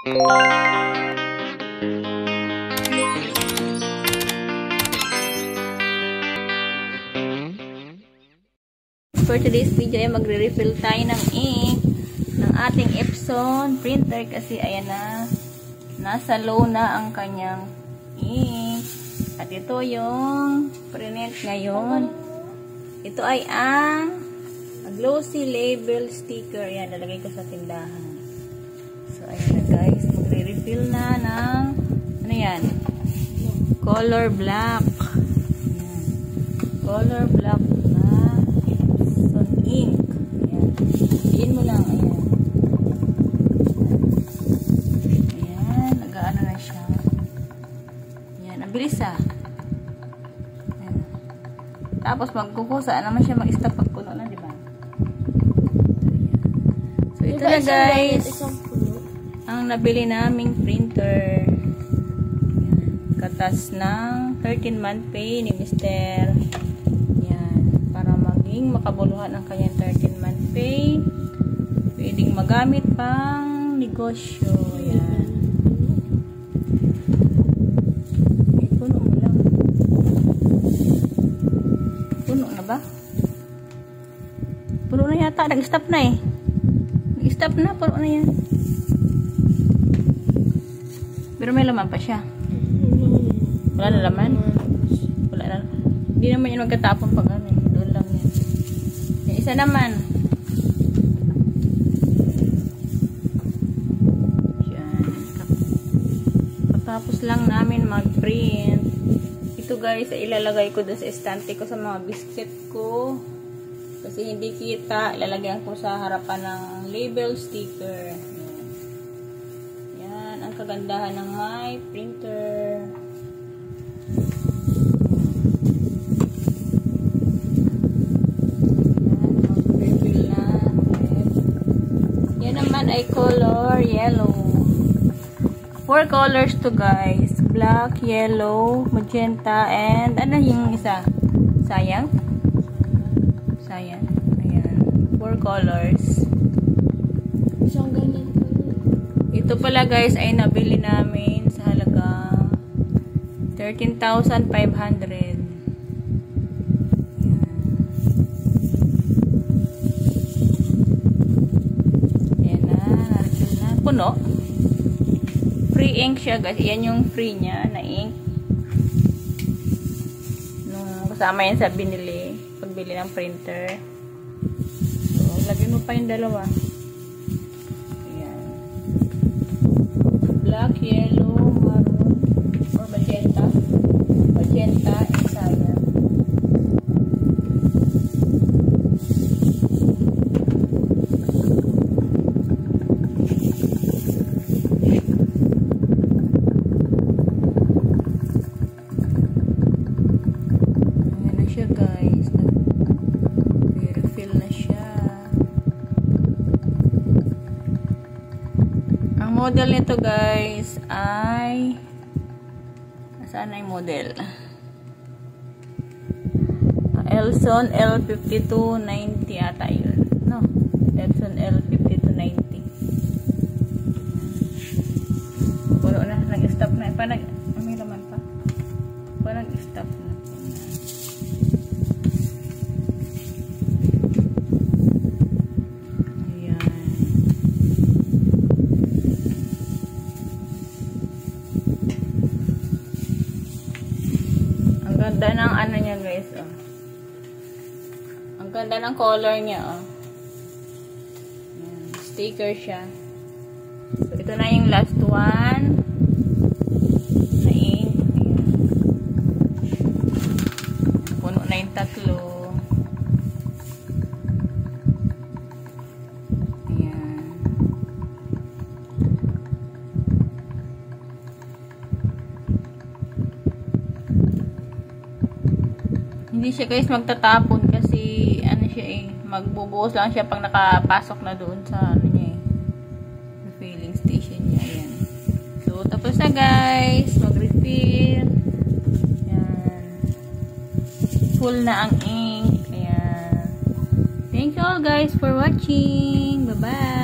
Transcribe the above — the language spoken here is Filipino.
For today's video ay magre-refill tayo ng ink ng ating Epson printer kasi ayan na, nasa low na ang kanyang ink. At ito yung print ngayon. Ito ay ang glossy label sticker. Ayan, lalagay ko sa tindahan. So ayan na guys, magre-refill na ng ano yan? Color black. Ayan. Color black ink. Ayan. Diin mo lang. Ayan. Ayan. Nag-ano na siya. Ayan. Ang bilis ah. Ayan. Tapos magkukusa naman siya mag-stop pag puno na, diba? So, ito na guys. Ang nabili naming printer. Ayan. Katas ng 13-month pay ni Mr. Makabuluhan ang kanyang 13-month pay. Pwedeng magamit pang negosyo. Yan. Puno mo lang. Puno na ba? Puno na yata. Nag-stop na eh. Nag-stop na. Puno na yan. Pero may laman pa siya. Wala na laman? Wala na. Hindi naman yun magkatapon pag ano eh. Doon lang yan. Isa naman. Yan. Tapos lang namin mag-print. Ito guys, ilalagay ko doon sa estante ko sa mga biscuit ko. Kasi hindi kita. Ilalagyan ko sa harapan ng label sticker. Yan. Ang kagandahan ng my printer. Ay color yellow. 4 colors to guys. Black, yellow, magenta, and ano yung isa? Sayang? Sayang. Ayan. 4 colors. Isang ganyan pa yun. Ito pala guys ay nabili namin sa halagang 13,500. Puno. Free ink siya guys. Yan yung free niya na ink. Nung kasama yan sa binili. Pagbili ng printer. So, lagyan mo pa yung dalawa. Ayan. Black, yellow, maroon, or magenta. Magenta, and cyan. Model nito guys ay saan ay model? Epson L5290 ata yun, no? Epson L5290. Puro na, nag-stop na. May laman pa. Parang nag-stop na. Ganda ng ano niya guys, oh. Ang ganda ng color niya, oh. Ayan, sticker siya. So, ito na yung last one. Na ink. Ayan. Puno na yung tatlo. Ayan. Hindi siya guys magtatapon kasi ano siya eh, magbubuhos lang siya pag nakapasok na doon sa ano niya eh, refilling station niya. Ayan. So tapos na guys, mag-refill. Ayan. Full na ang ink. Ayan. Thank you all guys for watching. Bye bye.